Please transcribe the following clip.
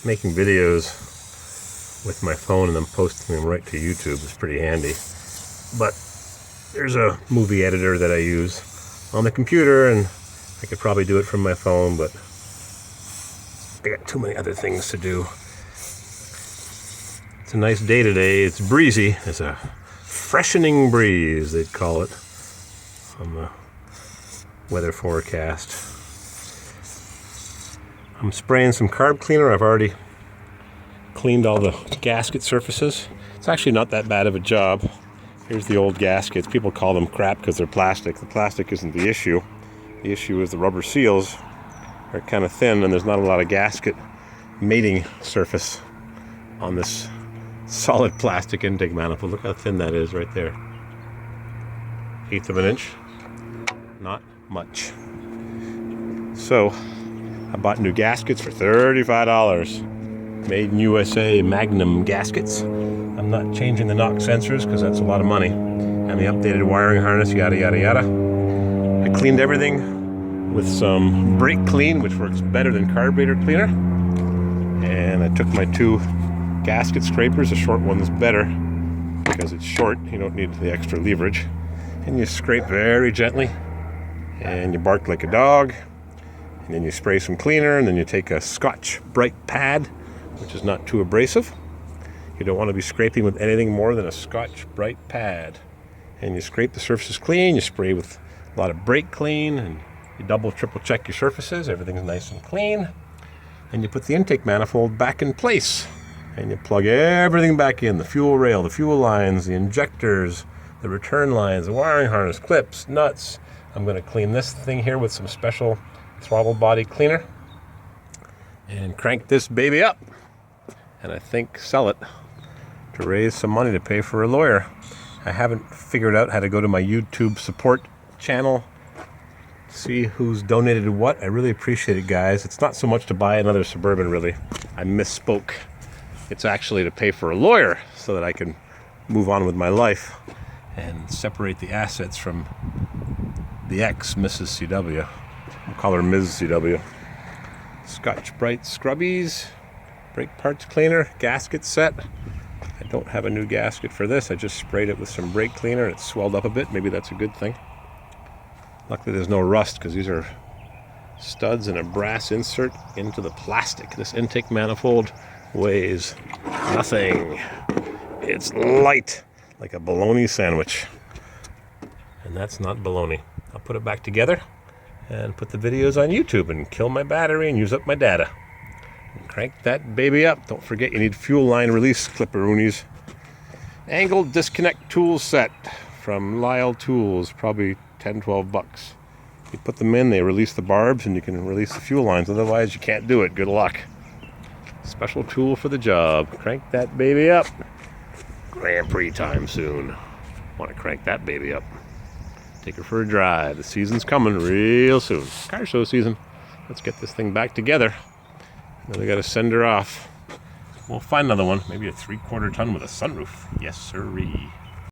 making videos with my phone and then posting them right to YouTube is pretty handy. But there's a movie editor that I use on the computer, and I could probably do it from my phone, but I got too many other things to do. It's a nice day today. It's breezy. It's a freshening breeze, they'd call it on the weather forecast. I'm spraying some carb cleaner. I've already cleaned all the gasket surfaces. It's actually not that bad of a job. Here's the old gaskets. People call them crap because they're plastic. The plastic isn't the issue. The issue is the rubber seals are kind of thin, and there's not a lot of gasket mating surface on this solid plastic intake manifold. Look how thin that is right there. 1/8 of an inch. Not much. So I bought new gaskets for $35. Made in USA Magnum gaskets. I'm not changing the knock sensors because that's a lot of money. And the updated wiring harness, yada yada yada. I cleaned everything with some brake clean, which works better than carburetor cleaner. And I took my 2 gasket scrapers. The short one's better because it's short. You don't need the extra leverage. And you scrape very gently. And you bark like a dog. And then you spray some cleaner, and then you take a Scotch Brite pad, which is not too abrasive. You don't want to be scraping with anything more than a Scotch Brite pad. And you scrape the surfaces clean, you spray with a lot of brake clean, and you double, triple check your surfaces. Everything's nice and clean. And you put the intake manifold back in place. And you plug everything back in, the fuel rail, the fuel lines, the injectors, the return lines, the wiring harness, clips, nuts. I'm going to clean this thing here with some special throttle body cleaner and crank this baby up, and I think sell it to raise some money to pay for a lawyer. I haven't figured out how to go to my YouTube support channel, see who's donated what. I really appreciate it, guys. It's not so much to buy another Suburban, really. I misspoke. It's actually to pay for a lawyer so that I can move on with my life and separate the assets from the ex, Mrs. CW. We'll call her Ms. CW. Scotch Brite scrubbies, brake parts cleaner, gasket set. I don't have a new gasket for this. I just sprayed it with some brake cleaner and it swelled up a bit. Maybe that's a good thing. Luckily there's no rust because these are studs and a brass insert into the plastic. This intake manifold weighs nothing. It's light, like a bologna sandwich. And that's not bologna. I'll put it back together and put the videos on YouTube and kill my battery and use up my data. And crank that baby up. Don't forget you need fuel line release clipperoonies. Angled disconnect tool set from Lyle Tools, probably $10-12. You put them in, they release the barbs, and you can release the fuel lines. Otherwise, you can't do it. Good luck. Special tool for the job. Crank that baby up. Grand Prix time soon. Want to crank that baby up. Take her for a drive. The season's coming real soon. Car show season. Let's get this thing back together. Then we got to send her off. We'll find another one. Maybe a 3/4 ton with a sunroof. Yes, sirree.